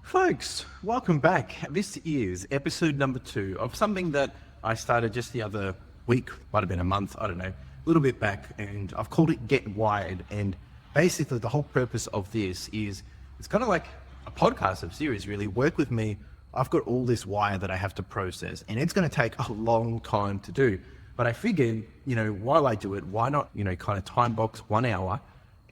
Folks, welcome back. This is episode number 2 of something that I started just the other week, might have been a month, I don't know, a little bit back, and I've called it Get Wired. And basically the whole purpose of this is, it's kind of like a podcast of series really. Work with me. I've got all this wire that I have to process, and it's going to take a long time to do. But I figured, while I do it, why not, kind of time box 1 hour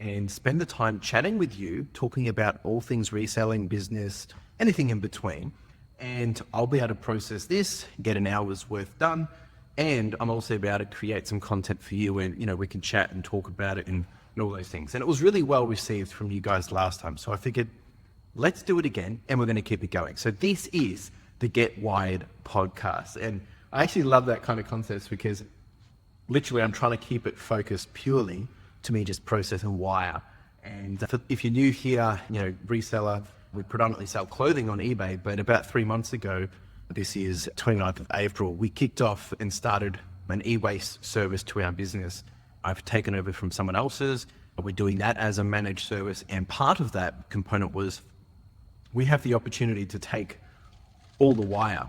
and spend the time chatting with you, talking about all things reselling, business, anything in between. And I'll be able to process this, get an hour's worth done. And I'm also able to create some content for you, and, we can chat and talk about it and all those things. And it was really well received from you guys last time. So I figured, let's do it again, and we're going to keep it going. So this is the Get Wired podcast. And I actually love that kind of concept because literally I'm trying to keep it focused purely to me just process and wire. And if you're new here, reseller, we predominantly sell clothing on eBay, but about 3 months ago, this is 29th of April, we kicked off and started an e-waste service to our business. I've taken over from someone else's. We're doing that as a managed service. And part of that component was we have the opportunity to take all the wire.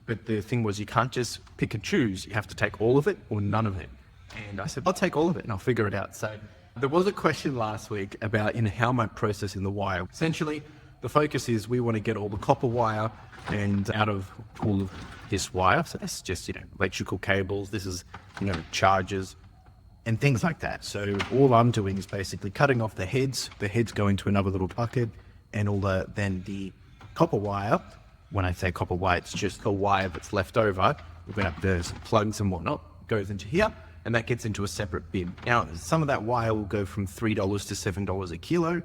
But the thing was, you can't just pick and choose. You have to take all of it or none of it. And I said, I'll take all of it and I'll figure it out. So there was a question last week about how am I processing the wire. Essentially, the focus is we want to get all the copper wire and out of all of this wire. So that's just, electrical cables. This is, chargers and things like that. So all I'm doing is basically cutting off the heads. The heads go into another little bucket, and then the copper wire. When I say copper wire, it's just the wire that's left over. We're going to have the plugs and whatnot, goes into here. And that gets into a separate bin. Now, some of that wire will go from $3 to $7 a kilo.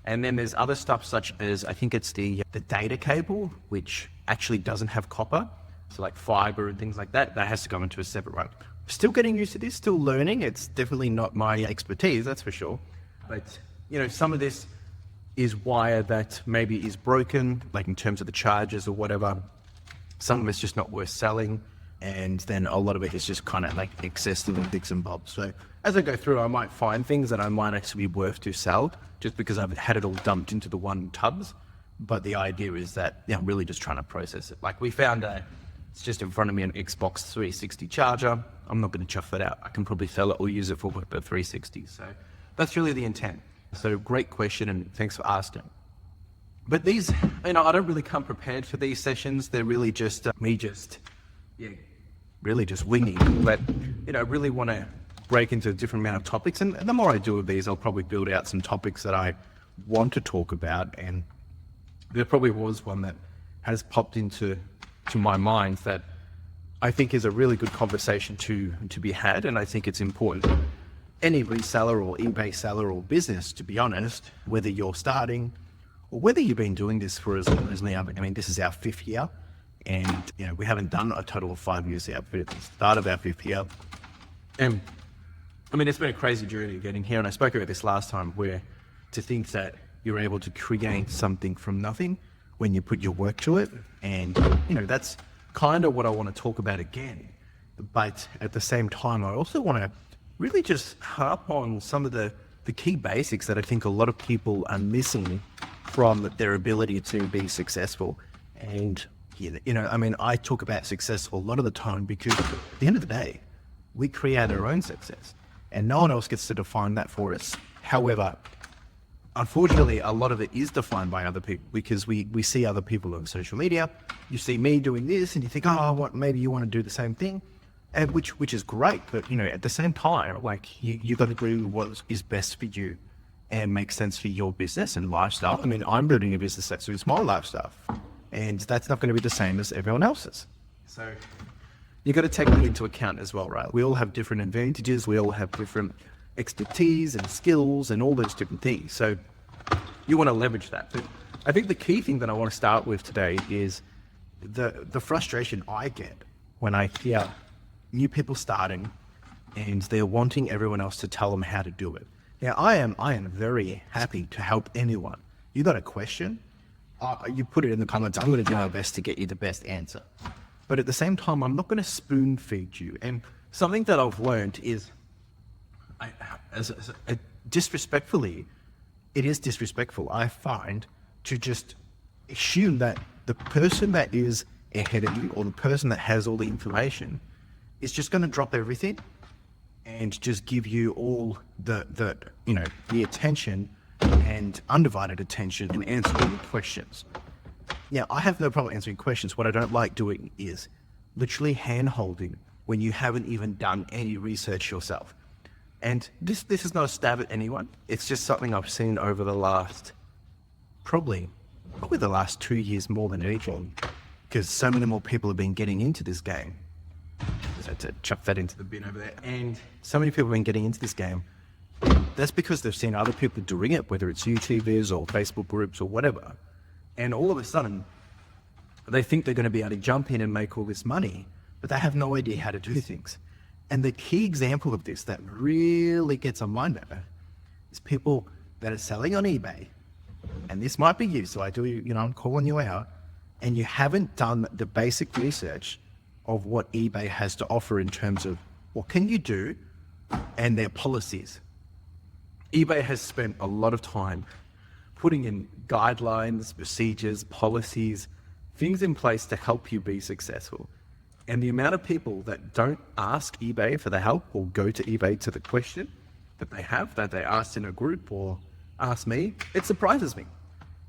And then there's other stuff such as, I think it's the data cable, which actually doesn't have copper. So like fiber and things like that, that has to go into a separate one. Still getting used to this, still learning. It's definitely not my expertise, that's for sure. But, some of this is wire that maybe is broken, like in terms of the charges or whatever. Some of it's just not worth selling. And then a lot of it is just kind of like excessive and bits and bobs. So as I go through, I might find things that I might actually be worth to sell just because I've had it all dumped into the one tubs. But the idea is that, I'm really just trying to process it. Like we found it's just in front of me an Xbox 360 charger. I'm not going to chuff that out. I can probably sell it or use it for the 360. So that's really the intent. So great question, and thanks for asking. But these, I don't really come prepared for these sessions. They're really just really just winging, but really want to break into a different amount of topics. And the more I do of these, I'll probably build out some topics that I want to talk about. And there probably was one that has popped into my mind that I think is a really good conversation to be had. And I think it's important. Any reseller or eBay seller or business, to be honest, whether you're starting or whether you've been doing this for as long as me, this is our 5th year. And, we haven't done a total of 5 years yet, but it's the start of our 5th year. And, it's been a crazy journey getting here. And I spoke about this last time, where to think that you're able to create something from nothing when you put your work to it. And, that's kind of what I want to talk about again. But at the same time, I also want to really just harp on some of the key basics that I think a lot of people are missing from their ability to be successful. And I talk about success a lot of the time because at the end of the day, we create our own success and no one else gets to define that for us. However, unfortunately, a lot of it is defined by other people because we see other people on social media. You see me doing this and you think, maybe you want to do the same thing, and which is great. But, at the same time, you've got to agree with what is best for you and makes sense for your business and lifestyle. I'm building a business that suits my lifestyle. And that's not going to be the same as everyone else's. So you've got to take that into account as well, right? We all have different advantages. We all have different expertise and skills and all those different things. So you want to leverage that. But I think the key thing that I want to start with today is the frustration I get when I hear new people starting and they're wanting everyone else to tell them how to do it. Now, I am very happy to help anyone. You got a question? You put it in the comments. I'm going to do my best to get you the best answer. But at the same time, I'm not going to spoon feed you. And something that I've learned is, disrespectfully, it is disrespectful, I find, to just assume that the person that is ahead of you or the person that has all the information is just going to drop everything and just give you all the attention and undivided attention and answer all the questions. Now, I have no problem answering questions. What I don't like doing is literally hand-holding when you haven't even done any research yourself. And this is not a stab at anyone. It's just something I've seen over the last, probably the last 2 years more than anything, because so many more people have been getting into this game. Just had to chuck that into the bin over there. And so many people have been getting into this game. That's because they've seen other people doing it, whether it's YouTubers or Facebook groups or whatever. And all of a sudden, they think they're going to be able to jump in and make all this money, but they have no idea how to do things. And the key example of this that really gets on my nerve is people that are selling on eBay. And this might be you, so I'm calling you out. And you haven't done the basic research of what eBay has to offer in terms of what can you do and their policies. eBay has spent a lot of time putting in guidelines, procedures, policies, things in place to help you be successful. And the amount of people that don't ask eBay for the help or go to eBay to the question that they asked in a group or ask me, it surprises me.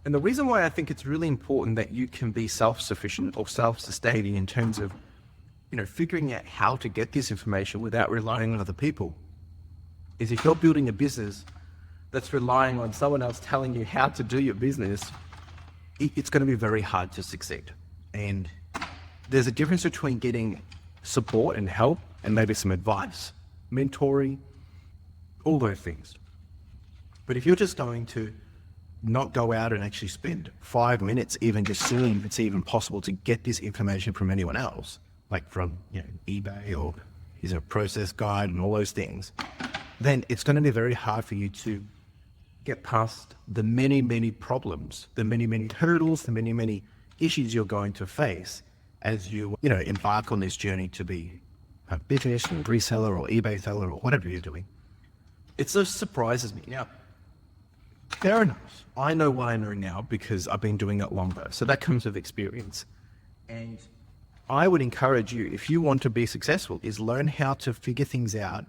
And the reason why I think it's really important that you can be self-sufficient or self-sustaining in terms of, figuring out how to get this information without relying on other people is if you're building a business that's relying on someone else telling you how to do your business, it's going to be very hard to succeed. And there's a difference between getting support and help and maybe some advice, mentoring, all those things. But if you're just going to not go out and actually spend 5 minutes even just seeing if it's even possible to get this information from anyone else, like from eBay or here's a process guide and all those things, then it's going to be very hard for you to get past the many, many problems, the many, many hurdles, the many, many issues you're going to face as you embark on this journey to be a business or reseller or eBay seller or whatever you're doing. It just surprises me. Now, fair enough. I know what I know now because I've been doing it longer. So that comes with experience. And I would encourage you, if you want to be successful, is learn how to figure things out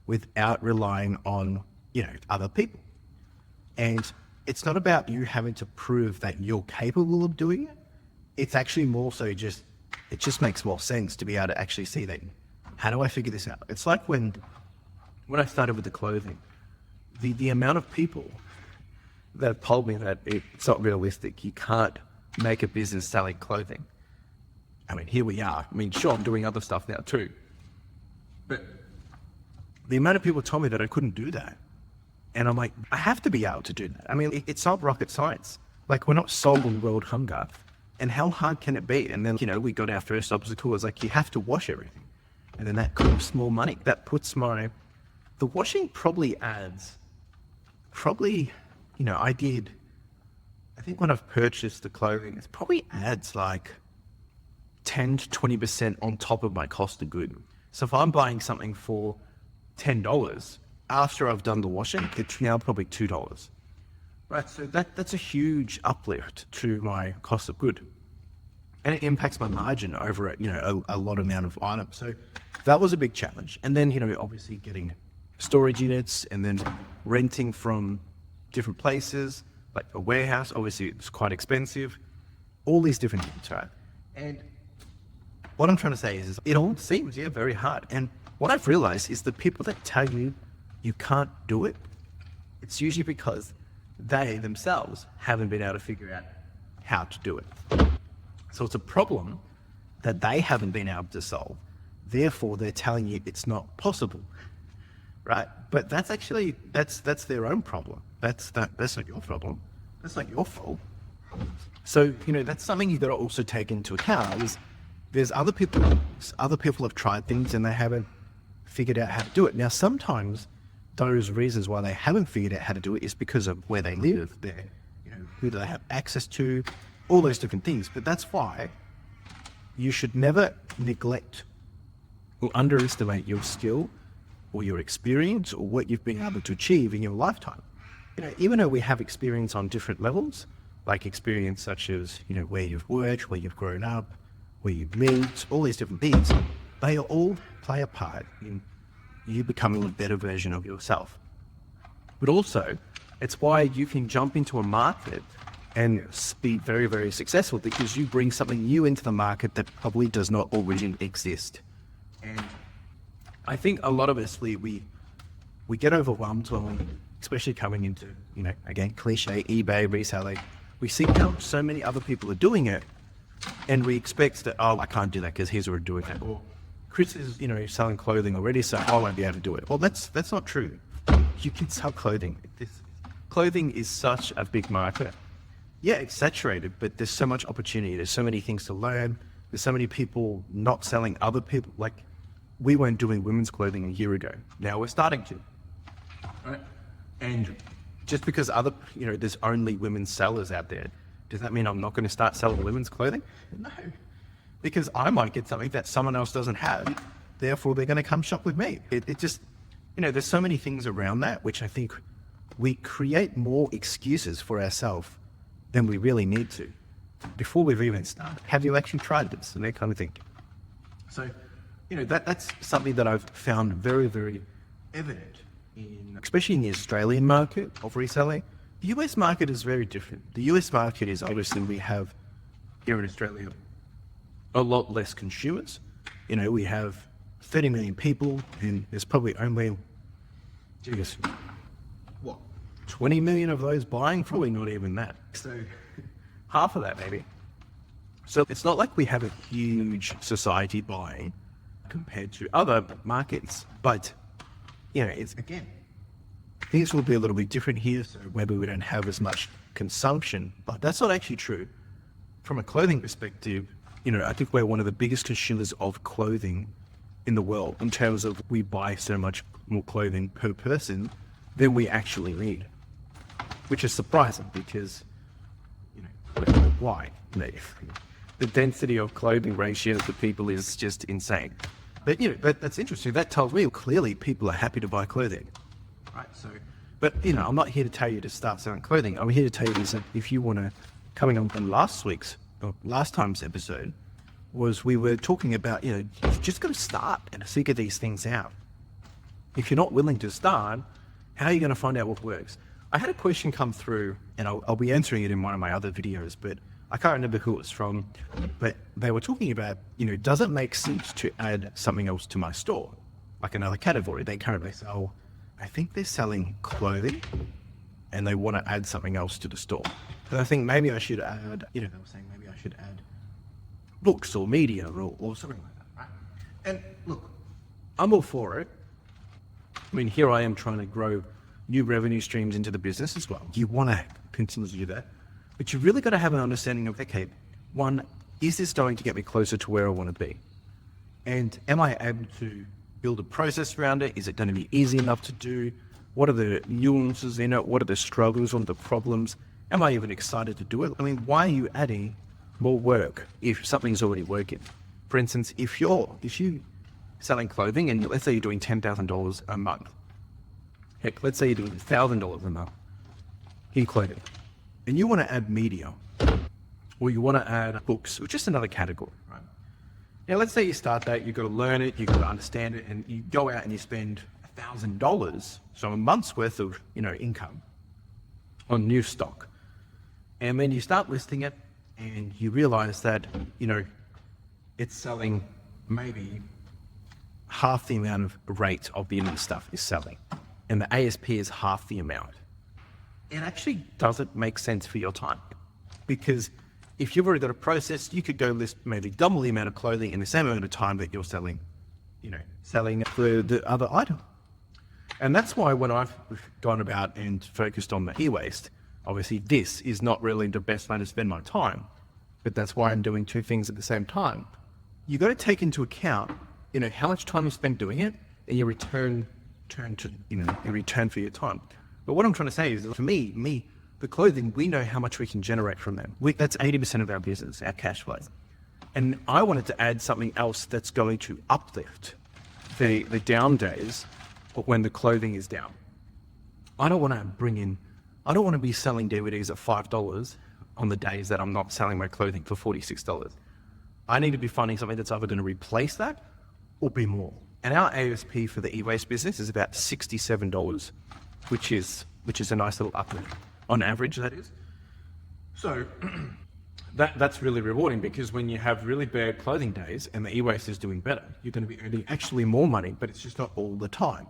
without relying on, other people. And it's not about you having to prove that you're capable of doing it. It's actually more so it just makes more sense to be able to actually see that. How do I figure this out? It's like when I started with the clothing, the amount of people that have told me that it's not realistic. You can't make a business selling clothing. I mean, here we are. I mean, sure, I'm doing other stuff now too. But the amount of people told me that I couldn't do that. And I'm like, I have to be able to do that. I mean, it's not rocket science. Like, we're not solving world hunger. And how hard can it be? And then, we got our first obstacle was like, you have to wash everything. And then that costs more money. That puts the washing probably adds, I think when I've purchased the clothing, it probably adds like 10 to 20% on top of my cost of good. So if I'm buying something for $10, after I've done the washing, it's now probably $2. Right, so that's a huge uplift to my cost of good. And it impacts my margin over a lot amount of items. So that was a big challenge. And then, obviously getting storage units and then renting from different places, like a warehouse, obviously it's quite expensive, all these different things, right? And what I'm trying to say is it all seems, very hard. And what I've realized is the people that tell you you can't do it, it's usually because they themselves haven't been able to figure out how to do it. So it's a problem that they haven't been able to solve. Therefore, they're telling you it's not possible, right? But that's actually, that's their own problem. That's not your problem. That's not your fault. So, that's something you've got to also take into account is there's other people have tried things and they haven't figured out how to do it. Now, sometimes those reasons why they haven't figured out how to do it is because of where they live, who do they have access to, all those different things. But that's why you should never neglect or underestimate your skill or your experience or what you've been able to achieve in your lifetime. Even though we have experience on different levels, like experience such as, where you've worked, where you've grown up, where you've lived, all these different things, they all play a part in you becoming a better version of yourself. But also, it's why you can jump into a market and be very, very successful, because you bring something new into the market that probably does not already exist. And I think a lot of us, we get overwhelmed when, especially coming into, again, cliche, eBay, reselling. We see how so many other people are doing it, and we expect that, I can't do that because he's already doing that. Or Chris is, selling clothing already, so I won't be able to do it. Well, that's not true. You can sell clothing. Clothing is such a big market. Yeah, it's saturated, but there's so much opportunity. There's so many things to learn. There's so many people not selling other people. Like, we weren't doing women's clothing a year ago. Now we're starting to. Right? And just because there's only women's sellers out there, does that mean I'm not going to start selling women's clothing? No. Because I might get something that someone else doesn't have. Therefore, they're going to come shop with me. It just, there's so many things around that, which I think we create more excuses for ourselves than we really need to before we've even started. Have you actually tried this? And that kind of thing. So, that's something that I've found very, very evident especially in the Australian market of reselling. The US market is very different. The US market is, obviously, we have here in Australia a lot less consumers. We have 30 million people, and there's probably only, 20 million of those buying? Probably not even that. So half of that maybe. So it's not like we have a huge society buying compared to other markets, but it's, again, things will be a little bit different here, so maybe we don't have as much consumption, but that's not actually true. From a clothing perspective, I think we're one of the biggest consumers of clothing in the world, in terms of we buy so much more clothing per person than we actually need, which is surprising because, why? The density of clothing ratios for people is just insane. But, that's interesting. That tells me clearly people are happy to buy clothing, right? So, but, I'm not here to tell you to start selling clothing. I'm here to tell you is that if you want to, coming on last time's episode, was we were talking about, you've just got to start and figure these things out. If you're not willing to start, how are you going to find out what works? I had a question come through, and I'll be answering it in one of my other videos, but I can't remember who it was from, but they were talking about, does it make sense to add something else to my store? Like another category. They currently sell, I think they're selling clothing, and they want to add something else to the store. And I think maybe I should add, they were saying maybe I should add books or media or something like that, right? And look, I'm all for it. I mean, here I am trying to grow new revenue streams into the business as well. You want to continue to do that, but you've really got to have an understanding of, okay, one, is this going to get me closer to where I want to be? And am I able to build a process around it? Is it going to be easy enough to do? What are the nuances in it? What are the struggles? What are the problems? Am I even excited to do it? I mean, why are you adding more work if something's already working? For instance, if you selling clothing and let's say you're doing $10,000 a month, heck, let's say you're doing $1,000 a month in clothing, and you want to add media, or you want to add books, or just another category, right? Now, let's say you start that, you've got to learn it, you've got to understand it, and you go out and you spend $1,000, so a month's worth of, income on new stock. And then you start listing it, and you realize that, it's selling maybe half the amount of rate of the other stuff is selling, and the ASP is half the amount. It actually doesn't make sense for your time, because if you've already got a process, you could go list maybe double the amount of clothing in the same amount of time that you're selling for the other item. And that's why when I've gone about and focused on the e-waste, obviously this is not really the best way to spend my time, but that's why I'm doing two things at the same time. You got to take into account, how much time you spend doing it, and your return for your time. But what I'm trying to say is, for me, the clothing, we know how much we can generate from them. That's 80% of our business, our cash flow. And I wanted to add something else that's going to uplift the down days when the clothing is down. I don't want to be selling DVDs at $5 on the days that I'm not selling my clothing for $46. I need to be finding something that's either going to replace that or be more. And our ASP for the e-waste business is about $67, which is a nice little uplift on average, that is. So that's really rewarding, because when you have really bad clothing days and the e-waste is doing better, you're going to be earning actually more money, but it's just not all the time.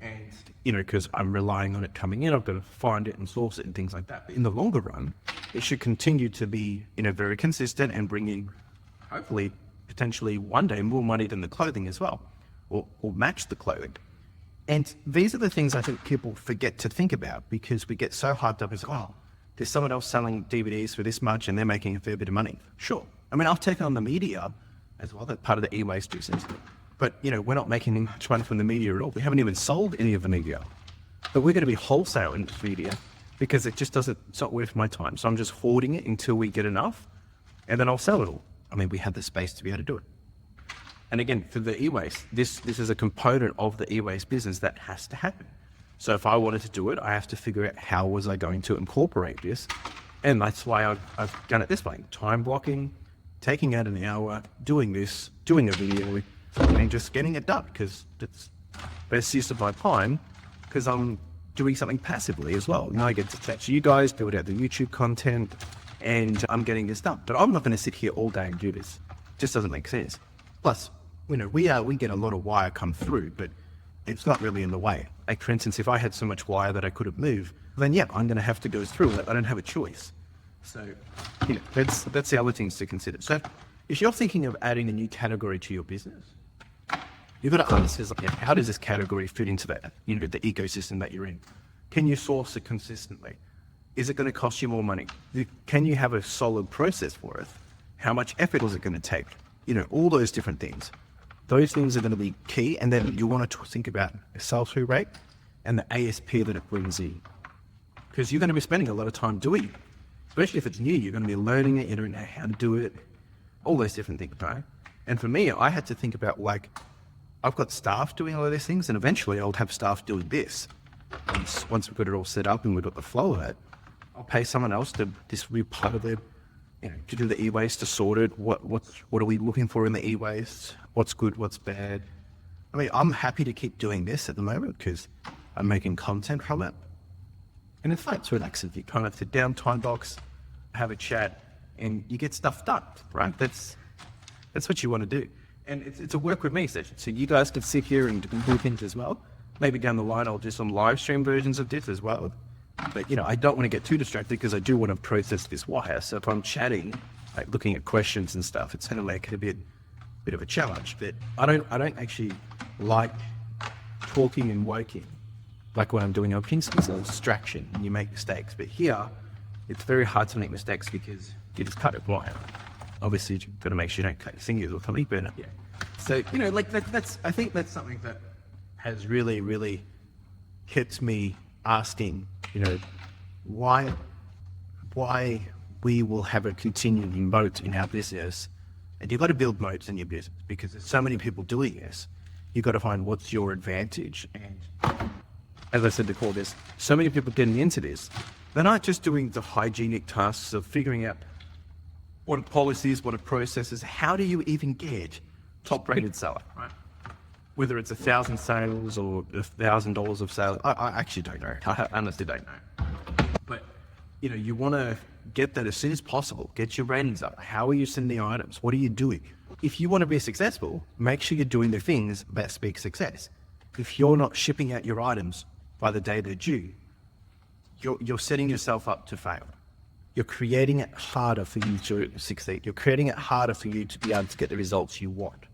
And, because I'm relying on it coming in, I've got to find it and source it and things like that. But in the longer run, it should continue to be, very consistent and bring in, hopefully, potentially one day more money than the clothing as well, or match the clothing. And these are the things I think people forget to think about, because we get so hyped up as, there's someone else selling DVDs for this much and they're making a fair bit of money. Sure. I mean, I've taken on the media as well, that's part of the e-waste business. But, we're not making much money from the media at all. We haven't even sold any of the media. But we're going to be wholesale in this media, because it's not worth my time. So I'm just hoarding it until we get enough, and then I'll sell it all. I mean, we have the space to be able to do it. And again, for the e-waste, this is a component of the e-waste business that has to happen. So if I wanted to do it, I have to figure out how was I going to incorporate this. And that's why I've done it this way. Time blocking, taking out an hour, doing this, doing a video, and just getting it done, because it's best use of my time, because I'm doing something passively as well. I get to chat to you guys, build out the YouTube content, and I'm getting this done. But I'm not going to sit here all day and do this. It just doesn't make sense. Plus, we get a lot of wire come through, but it's not really in the way. Like, for instance, if I had so much wire that I couldn't move, then I'm going to have to go through it. I don't have a choice. So, that's the other things to consider. So, if you're thinking of adding a new category to your business, you've got to understand, how does this category fit into that, the ecosystem that you're in? Can you source it consistently? Is it going to cost you more money? Can you have a solid process for it? How much effort is it going to take? All those different things. Those things are going to be key. And then you want to think about the sell-through rate and the ASP that it brings in. Because you're going to be spending a lot of time doing it. Especially if it's new, you're going to be learning it, you don't know how to do it, all those different things, right? And for me, I had to think about, I've got staff doing all of these things, and eventually I'll have staff doing this. Once we've got it all set up and we've got the flow of it, I'll pay someone else to distribute part of it, to do the e-waste, to sort it. What are we looking for in the e-waste? What's good, what's bad? I mean, I'm happy to keep doing this at the moment because I'm making content from it. And in fact, it's relaxing. You kind of sit down, time box, have a chat, and you get stuff done, right? That's what you want to do. And it's a work with me session. So you guys can sit here and do things as well. Maybe down the line, I'll do some live stream versions of this as well. But, I don't want to get too distracted because I do want to process this wire. So if I'm chatting, looking at questions and stuff, it's kind of a bit of a challenge. But I don't actually like talking and working like when I'm doing other things. It's a distraction and you make mistakes. But here, it's very hard to make mistakes because you just cut it wire. Obviously, you've got to make sure you don't cut your fingers or something, but yeah. So, I think that's something that has really, really kept me asking, why we will have a continuing moat in our business. And you've got to build moats in your business because there's so many people doing this. You've got to find what's your advantage. And as I said before, there's so many people getting into this. They're not just doing the hygienic tasks of figuring out what are policies, what are processes, how do you even get top-rated seller, right? Whether it's 1,000 sales or $1,000 of sales, I actually don't know. I honestly don't know. But, you want to get that as soon as possible. Get your ratings up. How are you sending the items? What are you doing? If you want to be successful, make sure you're doing the things that speak success. If you're not shipping out your items by the day they're due, you're setting yourself up to fail. You're creating it harder for you to succeed. You're creating it harder for you to be able to get the results you want.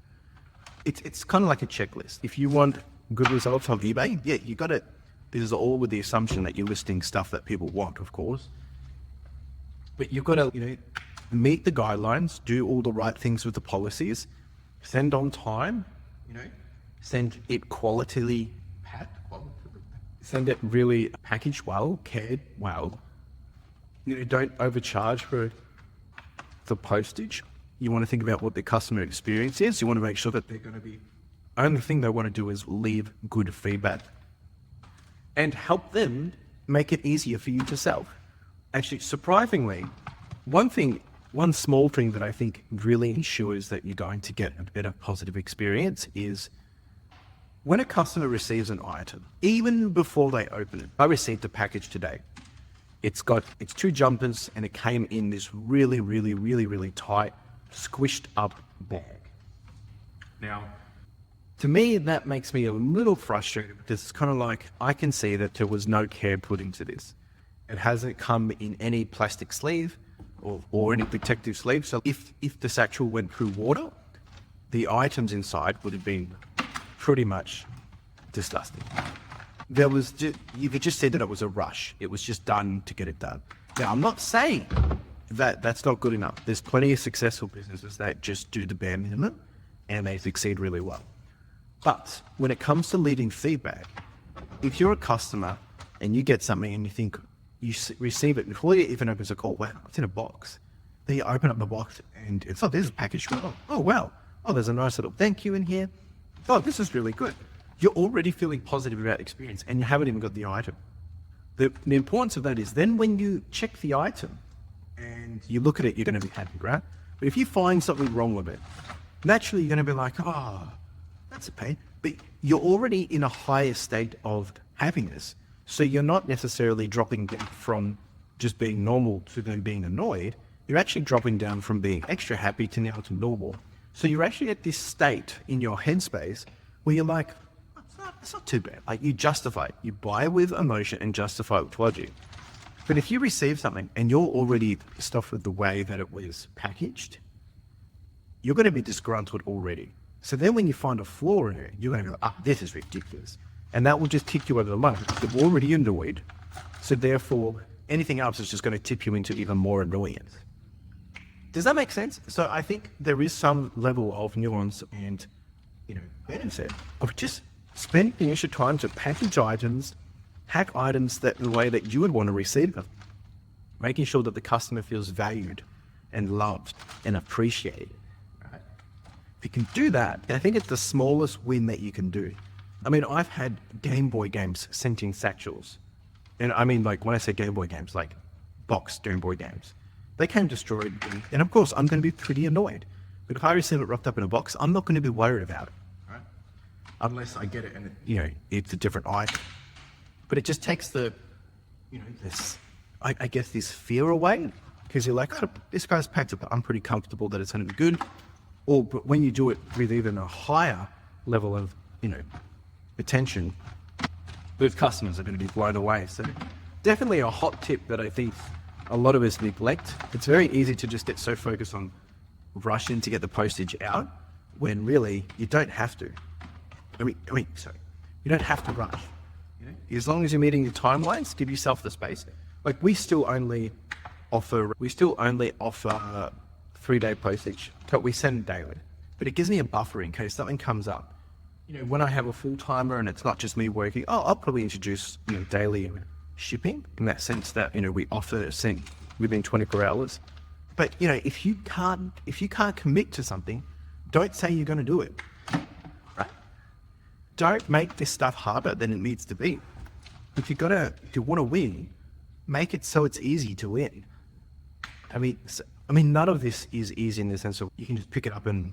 It's kind of like a checklist. If you want good results on eBay, you got it. This is all with the assumption that you're listing stuff that people want, of course. But you've got to, meet the guidelines, do all the right things with the policies, send on time, send it qualitatively packed, send it really packaged well, cared well. Don't overcharge for the postage. You want to think about what the customer experience is. You want to make sure that they're going to be, only thing they want to do is leave good feedback and help them make it easier for you to sell. Actually, surprisingly, one small thing that I think really ensures that you're going to get a better positive experience is when a customer receives an item, even before they open it. I received a package today. It's 2 jumpers and it came in this really, really, really, really tight, squished up bag. Now, to me, that makes me a little frustrated because it's kind of like, I can see that there was no care put into this. It hasn't come in any plastic sleeve or any protective sleeve. So if the satchel went through water, the items inside would have been pretty much disgusting. You could just say that it was a rush. It was just done to get it done. Now, I'm not saying that that's not good enough. There's plenty of successful businesses that just do the bare minimum and they succeed really well. But when it comes to leaving feedback, if you're a customer and you get something and you think you receive it before you even open a call, wow, it's in a box. Then you open up the box and it's, oh, there's a package. Oh, wow. Oh, there's a nice little thank you in here. Oh, this is really good. You're already feeling positive about the experience and you haven't even got the item. The importance of that is then when you check the item and you look at it, you're going to be happy, right? But if you find something wrong with it, naturally you're going to be like, oh, that's a pain. But you're already in a higher state of happiness. So you're not necessarily dropping down from just being normal to then being annoyed. You're actually dropping down from being extra happy to now to normal. So you're actually at this state in your headspace where you're like, it's not too bad. Like, you justify it. You buy with emotion and justify it with logic. But if you receive something and you're already pissed off with the way that it was packaged, you're going to be disgruntled already. So then when you find a flaw in it, you're going to go, this is ridiculous. And that will just tip you over the line. You're already annoyed. So therefore, anything else is just going to tip you into even more annoyance. Does that make sense? So I think there is some level of nuance and, benefit of just spending the extra time to package items, hack items that the way that you would want to receive them, making sure that the customer feels valued and loved and appreciated. Right? If you can do that, I think it's the smallest win that you can do. I mean, I've had Game Boy games sent in satchels. And I mean, like, when I say Game Boy games, like boxed Game Boy games, they came destroyed. And of course, I'm going to be pretty annoyed. But if I receive it wrapped up in a box, I'm not going to be worried about it. Right? Unless I get it and, it's a different item. But it just takes the, this, I guess, this fear away. Because you're like, oh, this guy's packed it, but I'm pretty comfortable that it's going to be good. But when you do it with even a higher level of, attention, those customers are going to be blown away. So definitely a hot tip that I think a lot of us neglect. It's very easy to just get so focused on rushing to get the postage out when really you don't have to. You don't have to rush. As long as you're meeting your timelines, give yourself the space. Like, we still only offer 3-day postage. We send daily, but it gives me a buffer in case something comes up. When I have a full-timer and it's not just me working, I'll probably introduce, daily shipping in that sense that, we offer sent within 24 hours. But, if you can't commit to something, don't say you're going to do it, right? Don't make this stuff harder than it needs to be. If you want to win, make it so it's easy to win. I mean, none of this is easy in the sense of you can just pick it up and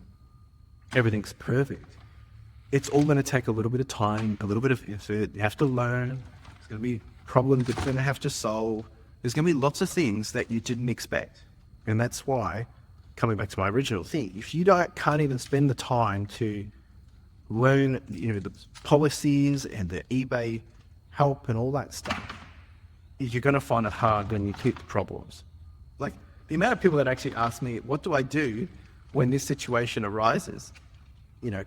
everything's perfect. It's all going to take a little bit of time, a little bit of effort. You have to learn. There's going to be problems that you're going to have to solve. There's going to be lots of things that you didn't expect. And that's why, coming back to my original thing, if you can't even spend the time to learn, the policies and the eBay help and all that stuff, you're going to find it hard when you hit problems. Like, the amount of people that actually ask me, what do I do when this situation arises?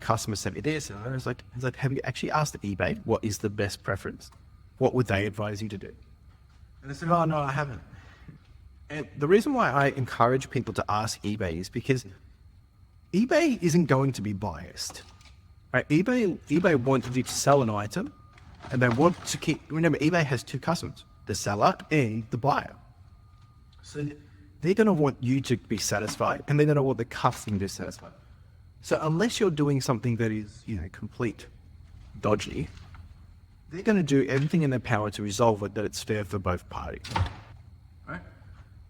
Customer sent me this, and I was like, have you actually asked eBay what is the best preference? What would they advise you to do? And I said, oh, no, I haven't. And the reason why I encourage people to ask eBay is because eBay isn't going to be biased. Right? eBay wants you to sell an item, and they want to remember, eBay has 2 customers, the seller and the buyer. So they're going to want you to be satisfied, and they're going to want the customer to be satisfied. So unless you're doing something that is, complete dodgy, they're going to do everything in their power to resolve it that it's fair for both parties. Right?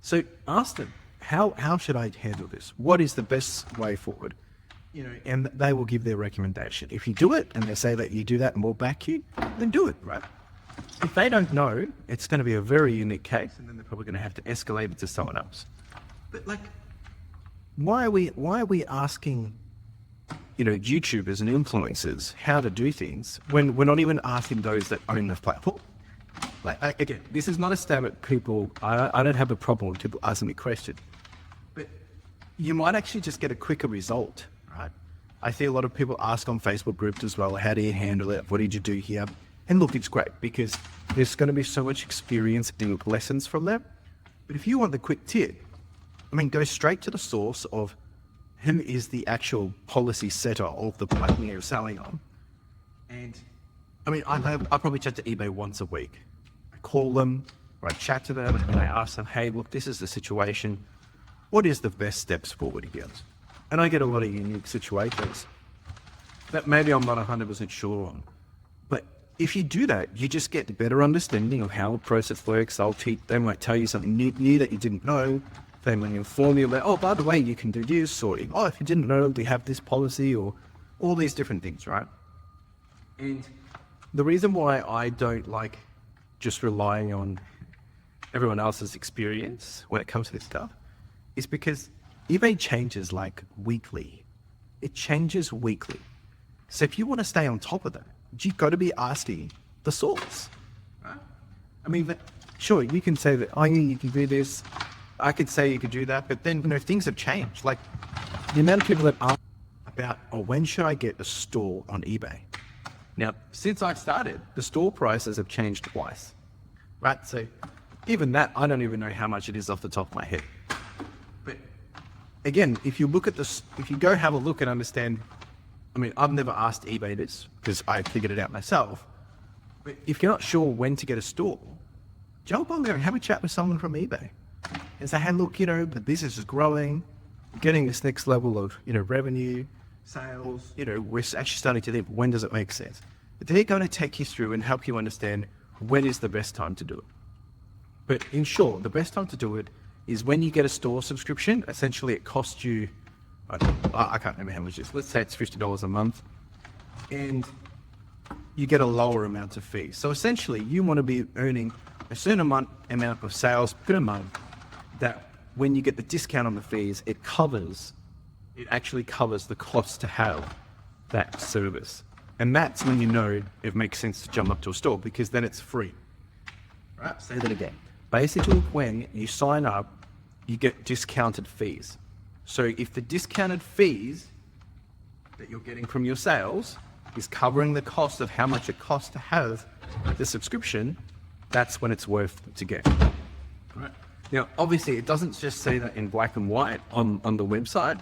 So ask them, how should I handle this? What is the best way forward? And they will give their recommendation. If you do it and they say that you do that and we'll back you, then do it, right? If they don't know, it's going to be a very unique case, and then they're probably going to have to escalate it to someone else. But why are we asking, YouTubers and influencers how to do things when we're not even asking those that own the platform? Again, this is not a stab at people. I don't have a problem with people asking me questions, but you might actually just get a quicker result, right? I see a lot of people ask on Facebook groups as well, how do you handle it? What did you do here? And look, it's great because there's going to be so much experience and lessons from them. But if you want the quick tip, go straight to the source of who is the actual policy setter of the platform you're selling on. And I probably chat to eBay once a week. I call them, or I chat to them, and I ask them, hey, look, this is the situation. What is the best steps forward here? And I get a lot of unique situations that maybe I'm not 100% sure on. But if you do that, you just get a better understanding of how the process works. They might tell you something new that you didn't know. They might inform you about, oh, by the way, you can do this, or oh, if you didn't know, we have this policy, or all these different things, right? And the reason why I don't like just relying on everyone else's experience when it comes to this stuff is because eBay changes weekly. It changes weekly. So if you want to stay on top of that, you've got to be asking the source. Right? Sure, you can say that, oh, you can do this. I could say you could do that, but then, things have changed. Like the amount of people that ask about, when should I get a store on eBay? Now, since I started, the store prices have changed twice, right? So even that, I don't even know how much it is off the top of my head. But again, if you look at this, if you go have a look and understand, I've never asked eBay this because I figured it out myself. But if you're not sure when to get a store, jump on there and have a chat with someone from eBay and say, hey, look, the business is growing, getting this next level of, revenue, sales, we're actually starting to think, when does it make sense? But they're going to take you through and help you understand when is the best time to do it. But in short, the best time to do it is when you get a store subscription. Essentially, it costs you, I can't remember how much it is. Let's say it's $50 a month, and you get a lower amount of fees. So essentially, you want to be earning a certain amount of sales per month that when you get the discount on the fees, it actually covers the cost to have that service. And that's when it makes sense to jump up to a store, because then it's free. Right? Say that again. Basically, when you sign up, you get discounted fees. So if the discounted fees that you're getting from your sales is covering the cost of how much it costs to have the subscription, that's when it's worth to get. Right. Now, obviously, it doesn't just say that in black and white on the website,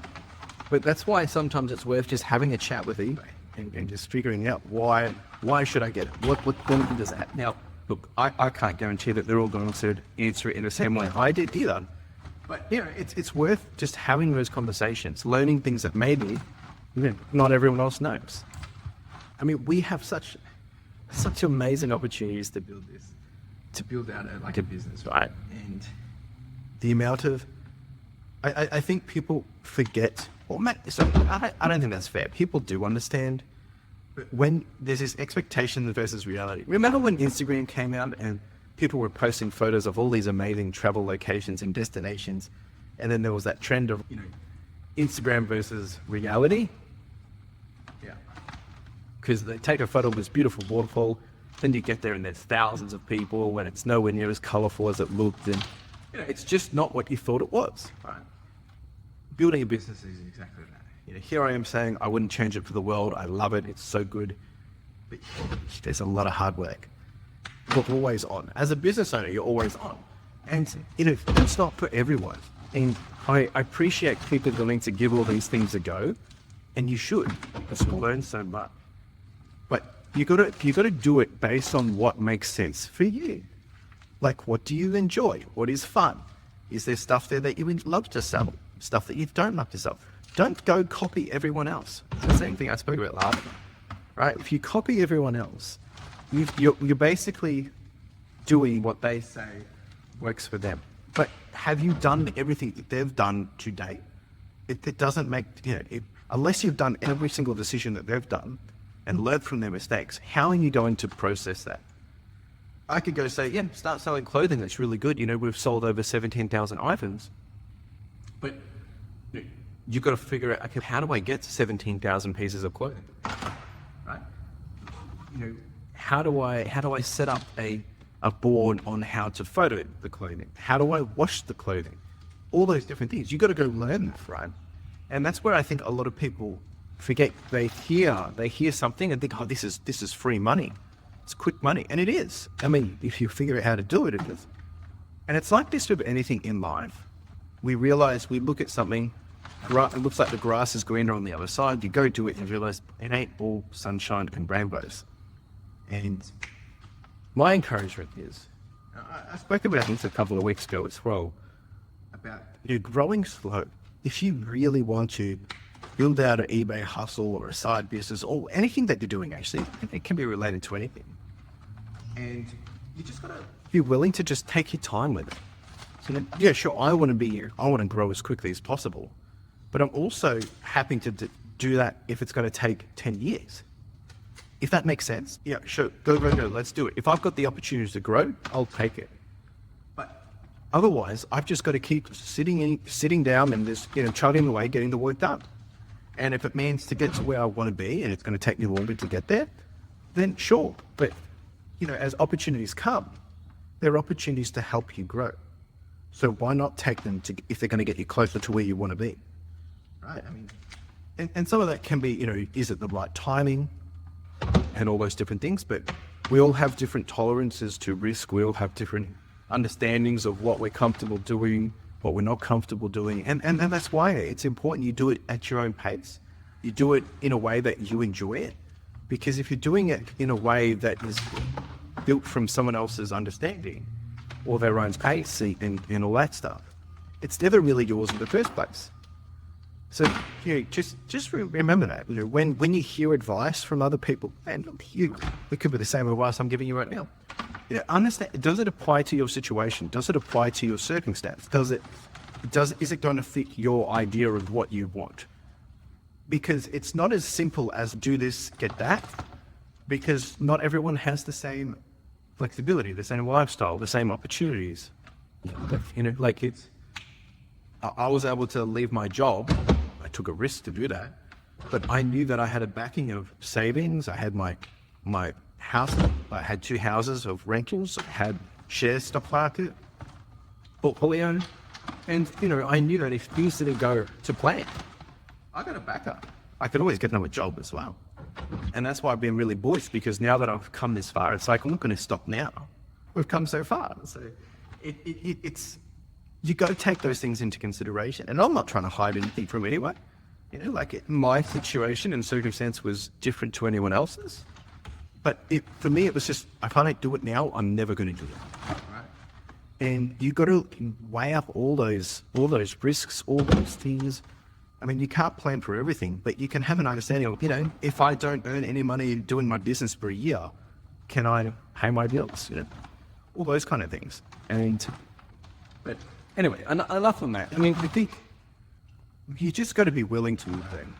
but that's why sometimes it's worth just having a chat with eBay and just figuring out why should I get it? What benefit does that? Now, look, I can't guarantee that they're all going to answer it in the same way I did either. But it's worth just having those conversations, learning things that maybe not everyone else knows. We have such amazing opportunities to build out a business, right? And the amount of, I think people forget, I don't think that's fair. People do understand, but when there's this expectation versus reality. Remember when Instagram came out and people were posting photos of all these amazing travel locations and destinations, and then there was that trend of, Instagram versus reality? Yeah. Because they take a photo of this beautiful waterfall, then you get there and there's thousands of people when it's nowhere near as colorful as it looked, and it's just not what you thought it was. Right. Building a business is exactly that. Here I am saying I wouldn't change it for the world. I love it. It's so good. But there's a lot of hard work. We're always on. As a business owner, you're always on. And that's not for everyone. And I appreciate people willing to give all these things a go, and you should. Because you learn so much. But you got to do it based on what makes sense for you. Like, what do you enjoy? What is fun? Is there stuff there that you would love to sell? Stuff that you don't love to sell? Don't go copy everyone else. It's the same thing I spoke about last time, right? If you copy everyone else, you're basically doing what they say works for them. But have you done everything that they've done to date? It doesn't make, unless you've done every single decision that they've done and learned from their mistakes, how are you going to process that? I could go say, start selling clothing. That's really good. We've sold over 17,000 items. But you've got to figure out, okay, how do I get to 17,000 pieces of clothing? Right? How do I set up a board on how to photo the clothing? How do I wash the clothing? All those different things. You've got to go learn that, right? And that's where I think a lot of people forget. They hear something and think, oh, this is free money. It's quick money. And it is. I mean, if you figure out how to do it, it is. And it's like this with anything in life. We realize, we look at something, it looks like the grass is greener on the other side. You go do it and realize it ain't all sunshine and rainbows. And my encouragement is, I spoke about this a couple of weeks ago as well, about growing slow. If you really want to build out an eBay hustle or a side business or anything that you're doing, actually, it can be related to anything. And you just got to be willing to just take your time with it. So sure, I want to grow as quickly as possible, but I'm also happy to do that if it's going to take 10 years. If that makes sense, sure, go, let's do it. If I've got the opportunity to grow, I'll take it. But otherwise, I've just got to keep sitting down and just, chugging away, getting the work done. And if it means to get to where I want to be and it's going to take me longer to get there, then sure. But, as opportunities come, there are opportunities to help you grow. So why not take them if they're going to get you closer to where you want to be? Right? I mean, and some of that can be, is it the right timing and all those different things? But we all have different tolerances to risk. We all have different understandings of what we're comfortable doing, what we're not comfortable doing. And that's why it's important you do it at your own pace. You do it in a way that you enjoy it. Because if you're doing it in a way that is built from someone else's understanding or their own pace and all that stuff, it's never really yours in the first place. So just remember that. When you hear advice from other people, and look, it could be the same advice I'm giving you right now. Understand, does it apply to your situation? Does it apply to your circumstance? Is it going to fit your idea of what you want? Because it's not as simple as do this, get that, because not everyone has the same flexibility, the same lifestyle, the same opportunities. I was able to leave my job. I took a risk to do that, but I knew that I had a backing of savings. I had my house. I had 2 houses of rentals. I had shares, stock market, portfolio, and I knew that if things didn't go to plan, I got a backup. I could always get another job as well. And that's why I've been really bullish, because now that I've come this far, it's like, I'm not going to stop now. We've come so far. So it's, you got to take those things into consideration. And I'm not trying to hide anything from anyone. My situation and circumstance was different to anyone else's. But for me, it was just, if I don't do it now, I'm never going to do it. Right? And you got to weigh up all those risks, all those things. I mean, you can't plan for everything, but you can have an understanding of, if I don't earn any money doing my business for a year, can I pay my bills? All those kind of things. But anyway, enough on that. I mean, I think you just got to be willing to learn.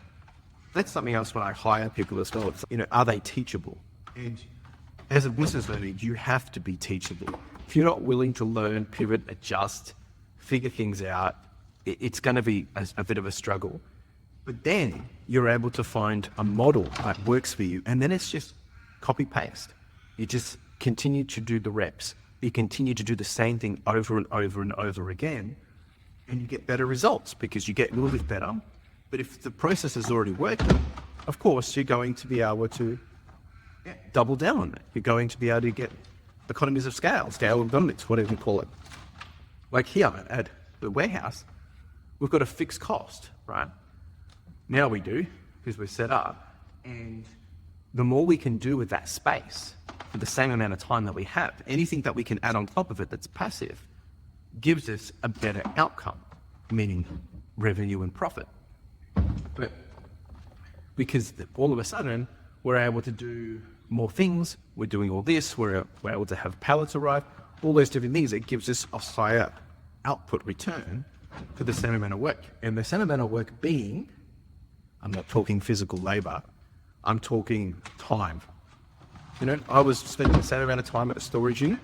That's something else when I hire people as well. It's, are they teachable? And as a business owner, you have to be teachable. If you're not willing to learn, pivot, adjust, figure things out, it's going to be a bit of a struggle. But then you're able to find a model that works for you. And then it's just copy paste. You just continue to do the reps. You continue to do the same thing over and over and over again. And you get better results because you get a little bit better. But if the process is already working, of course, you're going to be able to double down on it. You're going to be able to get economies of scale of economics, whatever you call it. Like here at the warehouse, we've got a fixed cost, right? Now we do, because we're set up. And the more we can do with that space for the same amount of time that we have, anything that we can add on top of it that's passive gives us a better outcome, meaning revenue and profit. But because all of a sudden, we're able to do more things, we're doing all this, we're able to have pallets arrive, all those different things, it gives us a higher output return for the same amount of work. And the same amount of work being, I'm not talking physical labor, I'm talking time. You know, I was spending the same amount of time at a storage unit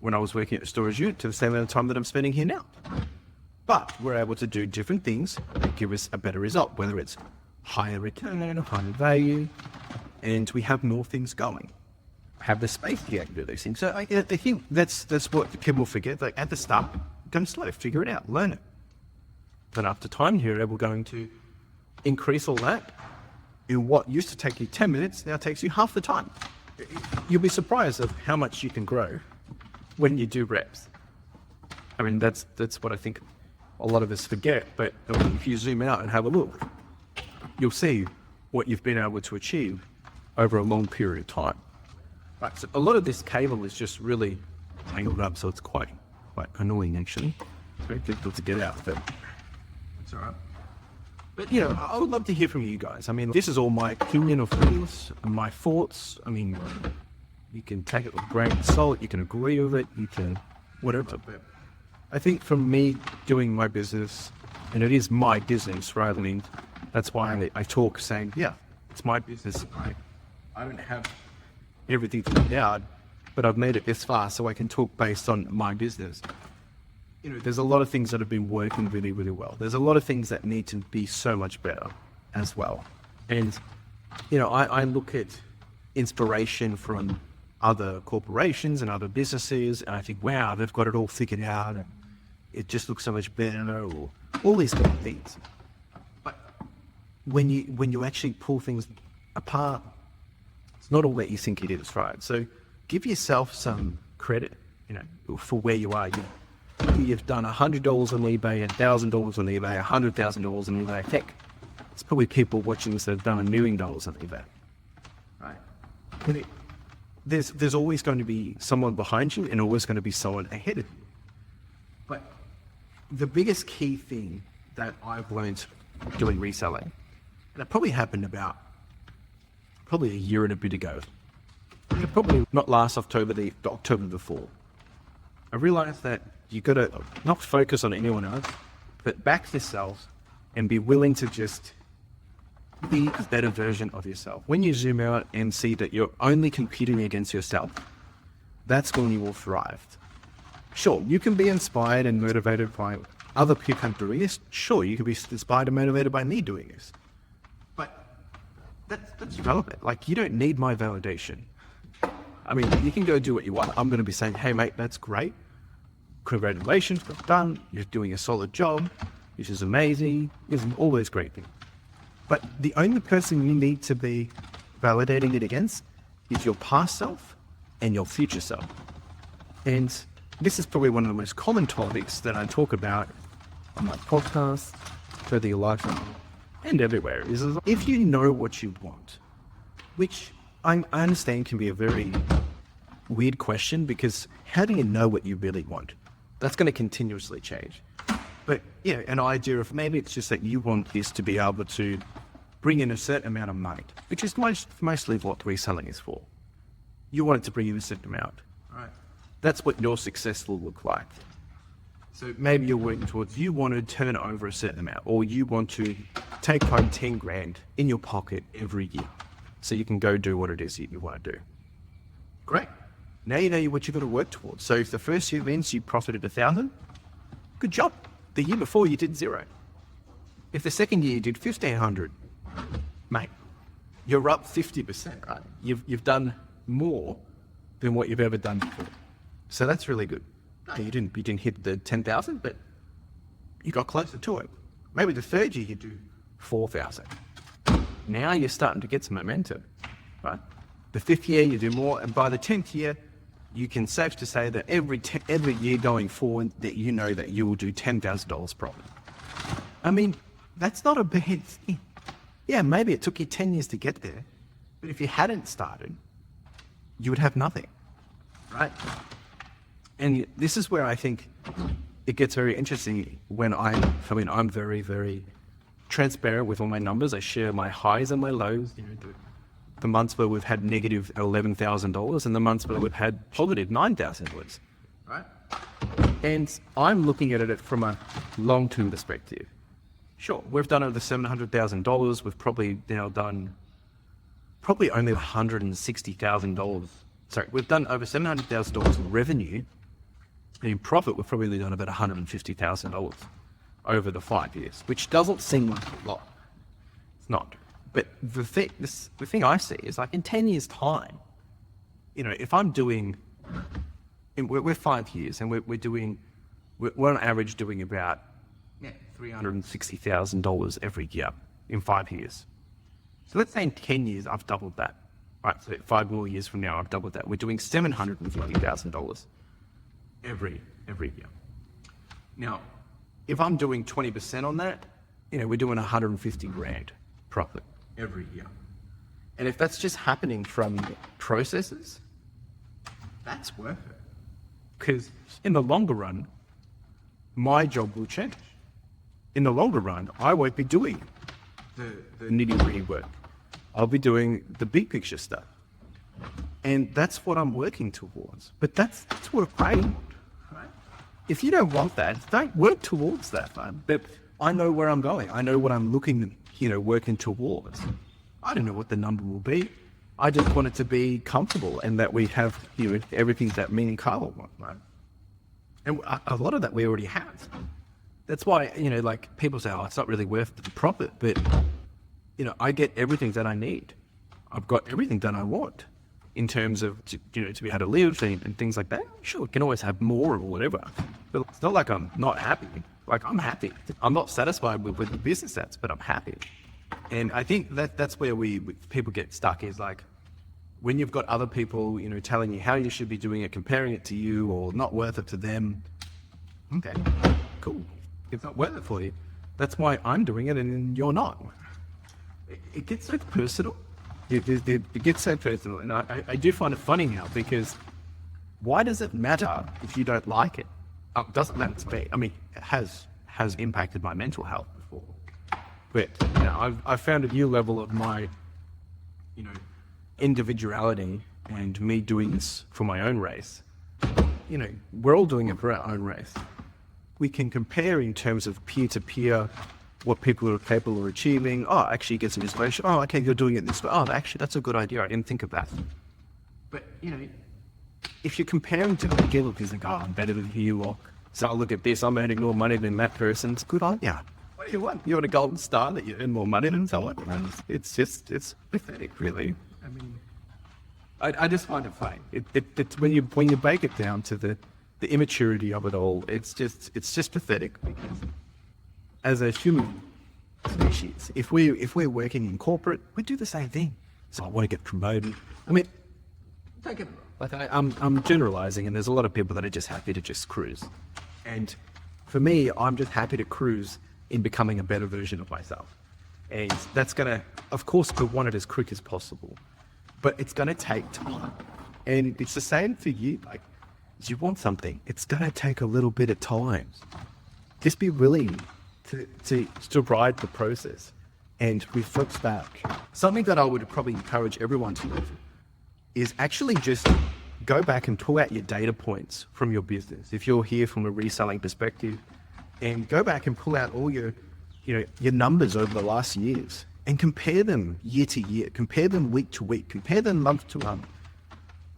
when I was working at a storage unit to the same amount of time that I'm spending here now. But we're able to do different things that give us a better result, whether it's higher return, higher value, and we have more things going. Have the space to be able to do these things. So I think that's what people forget. Like at the start, go slow, figure it out, learn it. Then after time, you're going to increase all that. In what used to take you 10 minutes, now takes you half the time. You'll be surprised of how much you can grow when you do reps. I mean, that's what I think a lot of us forget. But if you zoom out and have a look, you'll see what you've been able to achieve over a long period of time. Right, so a lot of this cable is just really tangled up, so it's quite annoying actually. It's very difficult to get out, but it's all right. But you know, I would love to hear from you guys. I mean, this is all my opinion, of course, my thoughts. I mean, you can take it with a grain of salt, you can agree with it, you can whatever. But I think from me doing my business, and it is my business, right? I mean, that's why I talk saying, yeah, it's my business. I don't have everything figured out, but I've made it this far so I can talk based on my business. You know, there's a lot of things that have been working really, really well. There's a lot of things that need to be so much better as well. And, you know, I look at inspiration from other corporations and other businesses, and I think, wow, they've got it all figured out, and it just looks so much better, or all these kind of things. But when you actually pull things apart, it's not all that you think it is, right? So give yourself some credit, you know, for where you are. You've done $100 on eBay, $1,000 on eBay, $100,000 on eBay. Heck, it's probably people watching this that have done $1 million on eBay, right? And there's always going to be someone behind you and always going to be someone ahead of you. But the biggest key thing that I've learned doing reselling, and it probably happened about a year and a bit ago, probably not last October, the October before, I realized that you got to not focus on anyone else, but back yourself and be willing to just be a better version of yourself. When you zoom out and see that you're only competing against yourself, that's when you will thrive. Sure, you can be inspired and motivated by other people doing this. Sure, you can be inspired and motivated by me doing this. But that's relevant. Like, you don't need my validation. I mean, you can go do what you want. I'm going to be saying, hey, mate, that's great. Congratulations, well done. You're doing a solid job. This is amazing. It's all those great things. But the only person you need to be validating it against is your past self and your future self. And this is probably one of the most common topics that I talk about on my podcast, Further Your Life, and everywhere, is if you know what you want, which I understand can be a very weird question, because how do you know what you really want? That's going to continuously change. But yeah, an idea of maybe it's just that you want this to be able to bring in a certain amount of money, which is mostly what reselling is for. You want it to bring in a certain amount. Right. That's what your success will look like. So maybe you're working towards, you want to turn over a certain amount, or you want to take home 10 grand in your pocket every year so you can go do what it is that you want to do. Great. Now you know what you've got to work towards. So if the first year means you profited 1,000, good job. The year before you did 0. If the second year you did 1,500, mate, you're up 50%, right? You've done more than what you've ever done before. So that's really good. You didn't hit the 10,000, but you got closer to it. Maybe the third year you do 4,000. Now you're starting to get some momentum, right? The fifth year you do more, and by the 10th year, you can safe to say that every year going forward that you know that you will do $10,000 profit. I mean, that's not a bad thing. Yeah, maybe it took you 10 years to get there, but if you hadn't started, you would have nothing, right? And this is where I think it gets very interesting when I'm very, very transparent with all my numbers. I share my highs and my lows, you know, the months where we've had negative $11,000 and the months where we've had positive $9,000, right? And I'm looking at it from a long-term perspective. Sure, we've done over $700,000. We've probably now done only $160,000. Sorry, we've done over $700,000 in revenue. And in profit, we've probably done about $150,000 over the 5 years, which doesn't seem like a lot. It's not. But the thing I see is like in 10 years' time, if I'm doing, we're 5 years and we're on average doing about $360,000 every year in 5 years. So let's say in 10 years, I've doubled that. Right, so 5 more years from now, I've doubled that. We're doing $750,000 every year. Now, if I'm doing 20% on that, we're doing 150 grand profit every year. And if that's just happening from processes, that's worth it. Because in the longer run, my job will change. In the longer run, I won't be doing the nitty-gritty work. I'll be doing the big picture stuff. And that's what I'm working towards. But that's what I want, right? If you don't want that, don't work towards that, man. But I know where I'm going. I know what I'm looking, working towards. I don't know what the number will be. I just want it to be comfortable and that we have, everything that me and Carl want, right? And a lot of that we already have. That's why, like people say, oh, it's not really worth the profit, but I get everything that I need. I've got everything that I want in terms of, to be able to live and things like that. Sure, can always have more or whatever, but it's not like I'm not happy. Like I'm happy. I'm not satisfied with the business stats, but I'm happy. And I think that's where people get stuck is like, when you've got other people, telling you how you should be doing it, comparing it to you or not worth it to them. Okay, cool. It's not worth it for you. That's why I'm doing it and you're not. It gets so personal. It gets so personal. And I do find it funny now because why does it matter if you don't like it? It doesn't matter to me. I mean, it has impacted my mental health before. But, I've found a new level of my, individuality and me doing this for my own race. We're all doing it for our own race. We can compare in terms of peer-to-peer what people are capable of achieving. Oh, actually get some inspiration. Oh, okay, you're doing it this way. Oh, actually, that's a good idea. I didn't think of that. But, if you're comparing to other people, it's like, oh, I'm better than you, or so look at this, I'm earning more money than that person. It's good idea. What do you want? You want a golden star that you earn more money than someone? It's pathetic, really. I mean, I just find it funny. It's when you break it down to the immaturity of it all, it's just pathetic. Because as a human species, if we're working in corporate, we do the same thing. So I want to get promoted. I mean, don't get me wrong. Like I'm generalizing, and there's a lot of people that are just happy to just cruise. And for me, I'm just happy to cruise in becoming a better version of myself. And that's gonna, of course, we want it as quick as possible, but it's gonna take time. And it's the same for you. Like, if you want something, it's gonna take a little bit of time. Just be willing to ride the process and reflect back. Something that I would probably encourage everyone to do is actually just go back and pull out your data points from your business. If you're here from a reselling perspective, and go back and pull out all your numbers over the last years and compare them year to year, compare them week to week, compare them month to month.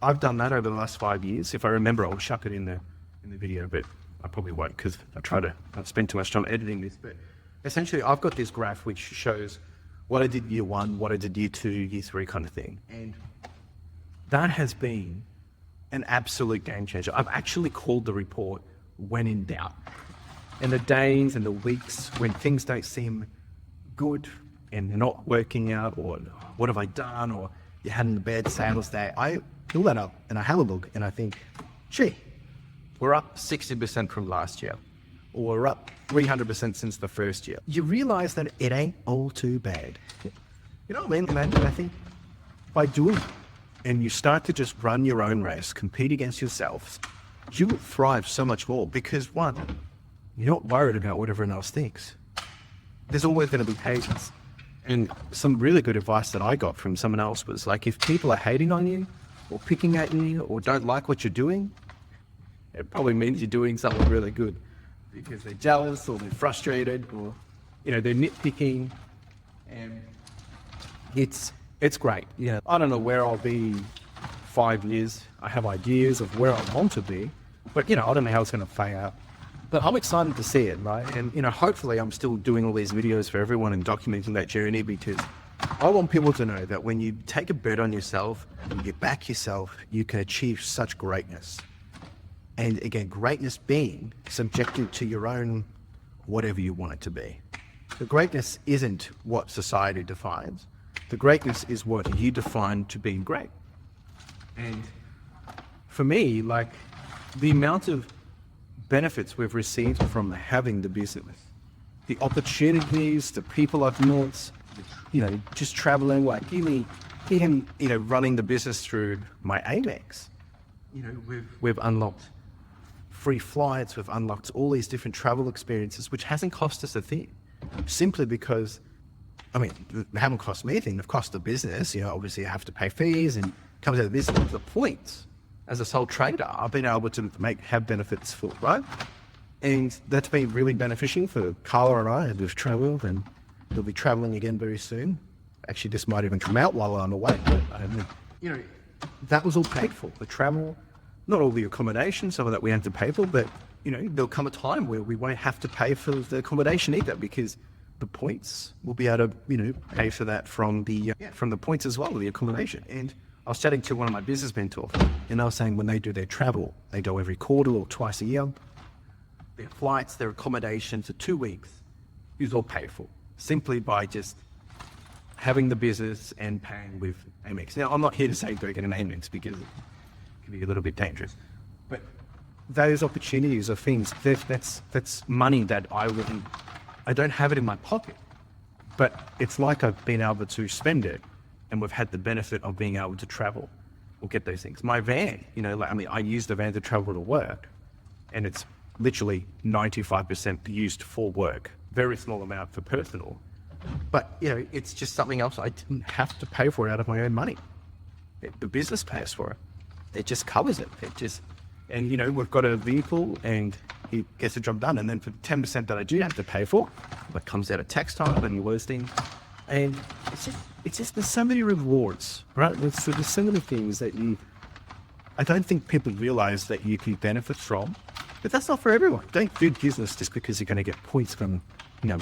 I've done that over the last 5 years. If I remember, I'll chuck it in the video, but I probably won't because I've spent too much time editing this. But essentially, I've got this graph which shows what I did year 1, what I did year 2, year 3 kind of thing. And that has been an absolute game changer. I've actually called the report when in doubt. And the days and the weeks when things don't seem good and they're not working out, or what have I done, or you had a bad sales day, I pull that up and I have a look and I think, gee, we're up 60% from last year, or we're up 300% since the first year. You realize that it ain't all too bad. You know what I mean? And I think by doing it, and you start to just run your own race, compete against yourself, you will thrive so much more because, one, you're not worried about what everyone else thinks. There's always going to be haters. And some really good advice that I got from someone else was like, if people are hating on you or picking at you or don't like what you're doing, it probably means you're doing something really good, because they're jealous or they're frustrated or, they're nitpicking. And it's great. I don't know where I'll be 5 years. I have ideas of where I want to be, but I don't know how it's going to play out. But I'm excited to see it, right? And hopefully I'm still doing all these videos for everyone and documenting that journey, because I want people to know that when you take a bet on yourself and you back yourself, you can achieve such greatness. And again, greatness being subjective to your own whatever you want it to be. The greatness isn't what society defines. The greatness is what you define to being great. And for me, like, the amount of benefits we've received from having the business, the opportunities, the people I've met, just traveling, like even running the business through my Amex, we've unlocked free flights, we've unlocked all these different travel experiences, which hasn't cost us a thing, simply because, they haven't cost me anything, they've cost the business. Obviously I have to pay fees and it comes out of this. The points, as a sole trader, I've been able to have benefits for, right? And that's been really beneficial for Carla and I, as we've traveled, and we'll be traveling again very soon. Actually, this might even come out while I'm away. But, that was all paid for. The travel, not all the accommodation, some of that we had to pay for, but, there'll come a time where we won't have to pay for the accommodation either, because the points will be able to, pay for that from the points as well, the accommodation. And I was chatting to one of my business mentors, and they were saying when they do their travel, they go every quarter or twice a year. Their flights, their accommodation for 2 weeks is all paid for, simply by just having the business and paying with Amex. Now, I'm not here to say go get an Amex, because it can be a little bit dangerous. But those opportunities are things, that's money that I don't have it in my pocket, but it's like I've been able to spend it, and we've had the benefit of being able to travel or get those things. My van, I use the van to travel to work, and it's literally 95% used for work, very small amount for personal. But, it's just something else I didn't have to pay for out of my own money. The business pays for it. It just covers it. And we've got a vehicle and it gets the job done. And then for 10% that I do have to pay for, that comes out of tax time and worse things. And it's just there's so many rewards, right? There's so many things that I don't think people realize that you can benefit from, but that's not for everyone. Don't do business just because you're going to get points from,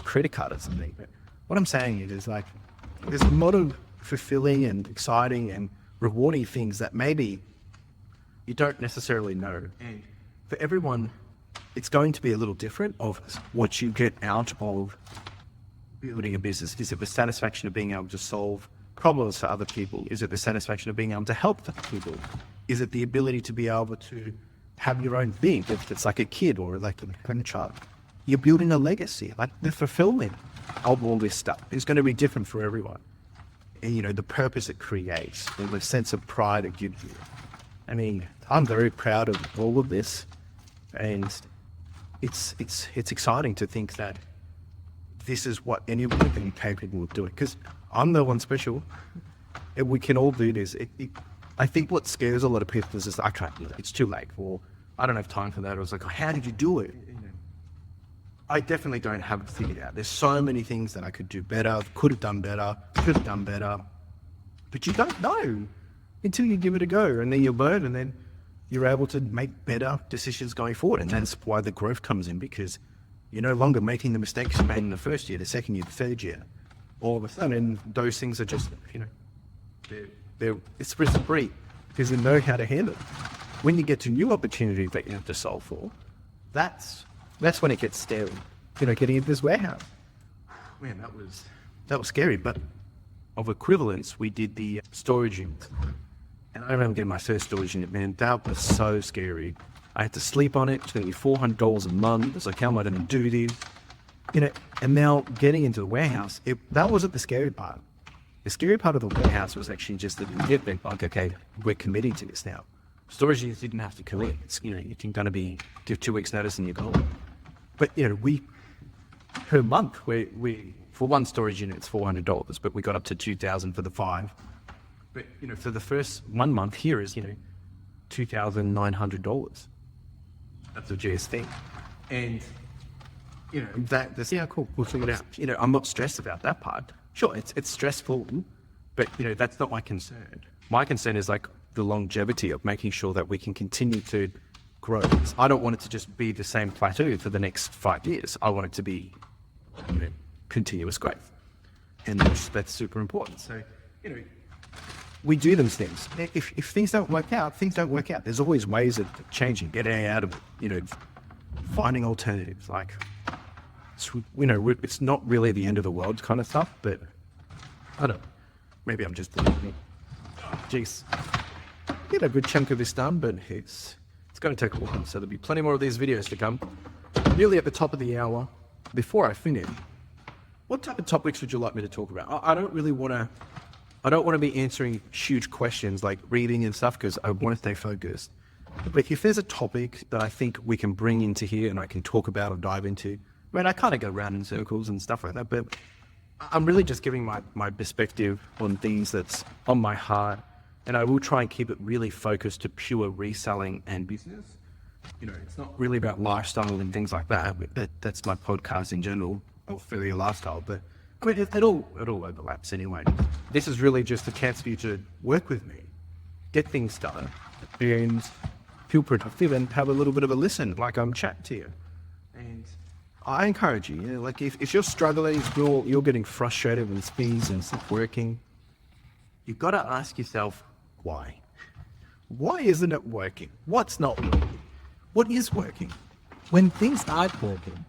credit card or something. But what I'm saying is like, there's a lot of fulfilling and exciting and rewarding things that maybe you don't necessarily know. And for everyone, it's going to be a little different of what you get out of building a business. Is it the satisfaction of being able to solve problems for other people? Is it the satisfaction of being able to help other people? Is it the ability to be able to have your own thing, if it's like a kid or like a grandchild? You're building a legacy, like the fulfillment of all this stuff is going to be different for everyone. And the purpose it creates, and the sense of pride it gives you. I'm very proud of all of this, and it's exciting to think that this is what anyone can be capable of doing, because I'm no one special, and we can all do this. I think what scares a lot of people is just, I can't do that, it's too late, or I don't have time for that, or it's like, how did you do it? I definitely don't have it figured out. There's so many things that I could do better, could have done better, should have done better, but you don't know until you give it a go, and then you learn, and then you're able to make better decisions going forward. And that's why the growth comes in, because you're no longer making the mistakes you made in the first year, the second year, the third year. All of a sudden, those things are just, it's risk-free, because you know how to handle it. When you get to new opportunities that you have to solve for, that's when it gets scary. Getting into this warehouse. Man, that was scary, but of equivalence, we did the storage unit. And I remember getting my first storage unit, man, that was so scary. I had to sleep on it, it's going to be $400 a month. It's like, how am I going to do this? And now getting into the warehouse, that wasn't the scary part. The scary part of the warehouse was actually just that we get like, okay, we're committing to this now. Storage units didn't have to commit. It's, you're going to be, give 2 weeks notice and you're gone. But, we, per month, we for one storage unit, it's $400, but we got up to $2,000 for the 5. But, for the first 1 month here is, $2,900. That's a GS thing. And, that's, yeah, cool, we'll figure it out. I'm not stressed about that part. Sure, it's stressful, but, that's not my concern. My concern is like the longevity of making sure that we can continue to grow. I don't want it to just be the same plateau for the next 5 years. I want it to be, continuous growth. And that's super important. So, we do those things. If things don't work out, things don't work out. There's always ways of changing, getting out of it, finding alternatives. Like, it's not really the end of the world kind of stuff, but I don't know. Maybe I'm just believing. Jeez. Get a good chunk of this done, but it's going to take a while. So there'll be plenty more of these videos to come. Nearly at the top of the hour. Before I finish, what type of topics would you like me to talk about? I don't want to be answering huge questions like reading and stuff because I want to stay focused. But if there's a topic that I think we can bring into here and I can talk about or dive into, I kind of go around in circles and stuff like that, but I'm really just giving my perspective on things that's on my heart, and I will try and keep it really focused to pure reselling and business. It's not really about lifestyle and things like that. That's my podcast in general, or for your lifestyle, but it all overlaps anyway. This is really just a chance for you to work with me, get things done, and feel productive and have a little bit of a listen, like I'm chatting to you. And I encourage you, like if you're struggling, if you're getting frustrated with things and it's not working, you've got to ask yourself, why? Why isn't it working? What's not working? What is working? When things aren't working,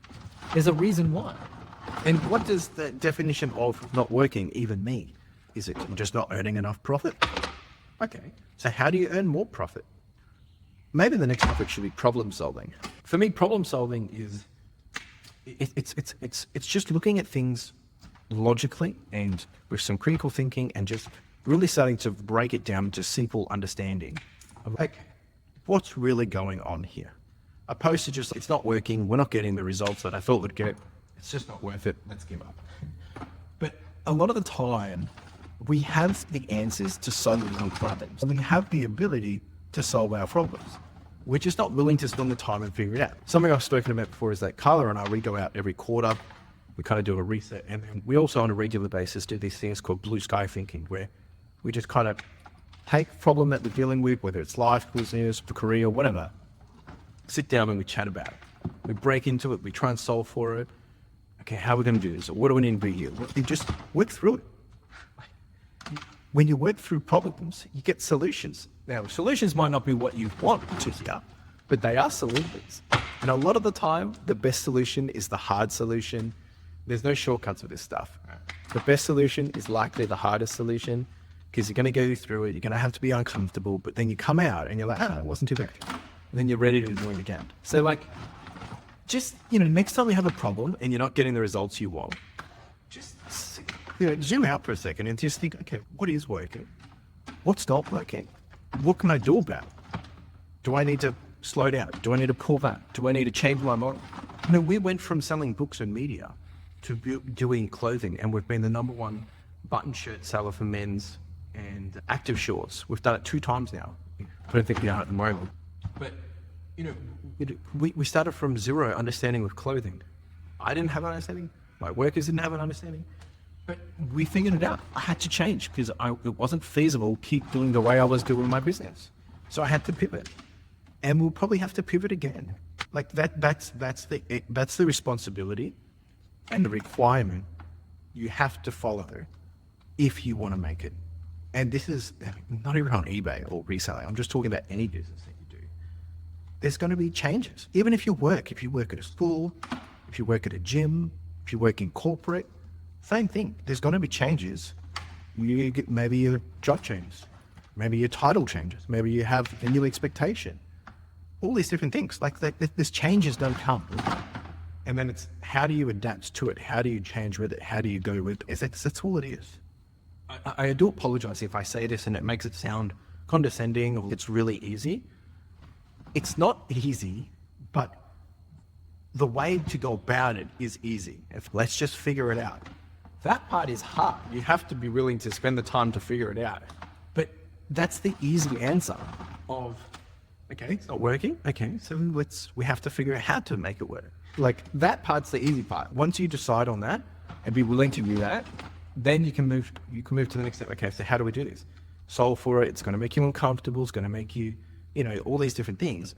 there's a reason why. And what does the definition of not working even mean? Is it just not earning enough profit? Okay, so how do you earn more profit? Maybe the next topic should be problem solving. For me, problem solving is it's just looking at things logically and with some critical thinking and just really starting to break it down to simple understanding of like what's really going on here. Opposed to just it's not working, we're not getting the results that I thought we'd get. It's just not worth it. Let's give up. But a lot of the time, we have the answers to solve our problems. We have the ability to solve our problems. We're just not willing to spend the time and figure it out. Something I've spoken about before is that Carla and I, we go out every quarter. We kind of do a reset. And then we also on a regular basis do these things called blue sky thinking, where we just kind of take a problem that we're dealing with, whether it's life, business, career, whatever, sit down and we chat about it. We break into it. We try and solve for it. Okay, how are we going to do this? Or what do we need to be here? You just work through it. When you work through problems, you get solutions. Now, solutions might not be what you want to hear, but they are solutions. And a lot of the time, the best solution is the hard solution. There's no shortcuts with this stuff. The best solution is likely the hardest solution because you're going to go through it. You're going to have to be uncomfortable, but then you come out and you're like, it wasn't too bad. And then you're ready to do it again. So like, just, next time you have a problem and you're not getting the results you want, just, zoom out for a second and just think, okay, what is working? What's not working? What can I do about it? Do I need to slow down? Do I need to pull back? Do I need to change my model? We went from selling books and media to doing clothing, and we've been the #1 button shirt seller for men's and active shorts. We've done it 2 times now. I don't think we are at the moment. But, we started from zero understanding with clothing. I didn't have an understanding. My workers didn't have an understanding. But we figured it out. I had to change because it wasn't feasible keep doing the way I was doing my business. So I had to pivot. And we'll probably have to pivot again. Like that's the responsibility and the requirement you have to follow if you want to make it. And this is not even on eBay or reselling. I'm just talking about any business that you do. There's going to be changes. Even if you work at a school, if you work at a gym, if you work in corporate, same thing. There's going to be changes. Maybe your job changes. Maybe your title changes. Maybe you have a new expectation. All these different things. Like these changes don't come. And then it's how do you adapt to it? How do you change with it? How do you go with it? That's all it is. I do apologize if I say this and it makes it sound condescending or it's really easy. It's not easy, but the way to go about it is easy. Let's just figure it out. That part is hard. You have to be willing to spend the time to figure it out. But that's the easy answer of, Okay, it's not working. Okay, so we have to figure out how to make it work. Like that part's the easy part. Once you decide on that and be willing to do that, then you can move to the next step. Okay, so how do we do this? Solve for it. It's going to make you uncomfortable. It's going to make you, all these different things.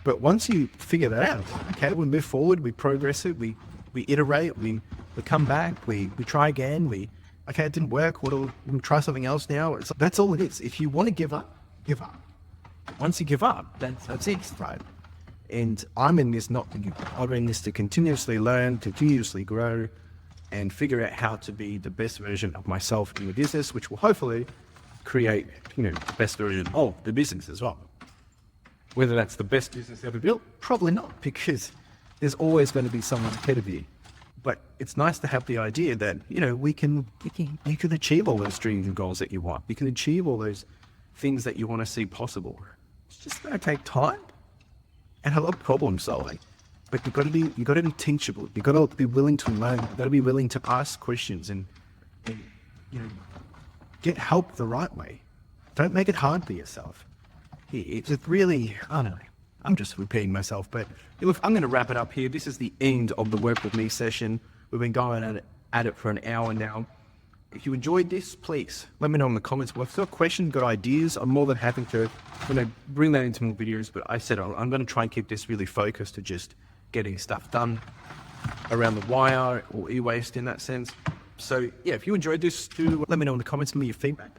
But once you figure that out, okay, we move forward, we progress it, we iterate, we come back, we try again, okay, it didn't work, we'll try something else now. That's all it is. If you want to give up, give up. Once you give up, that's it, right? And I'm in this not to give up. I'm in this to continuously learn, continuously grow, and figure out how to be the best version of myself in the business, which will hopefully create, the best version of the business as well. Whether that's the best business ever built, probably not, because there's always going to be someone ahead of you. But it's nice to have the idea that, you can achieve all those dreams and goals that you want. You can achieve all those things that you want to see possible. It's just going to take time and a lot of problem solving. But you've got to be teachable. You've got to be willing to learn. You've got to be willing to ask questions and get help the right way. Don't make it hard for yourself. It's really, I don't know, I'm just repeating myself, but look, I'm going to wrap it up here. This is the end of the Work With Me session. We've been going at it for an hour now. If you enjoyed this, please let me know in the comments. Well, if you've got questions, got ideas, I'm more than happy to bring that into more videos, but I said I'm going to try and keep this really focused to just getting stuff done around the wire or e-waste in that sense. So yeah, if you enjoyed this, do let me know in the comments, give me your feedback.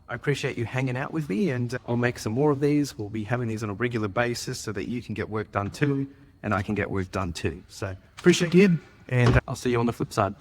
I appreciate you hanging out with me, and I'll make some more of these. We'll be having these on a regular basis so that you can get work done too, and I can get work done too. So appreciate you, and I'll see you on the flip side.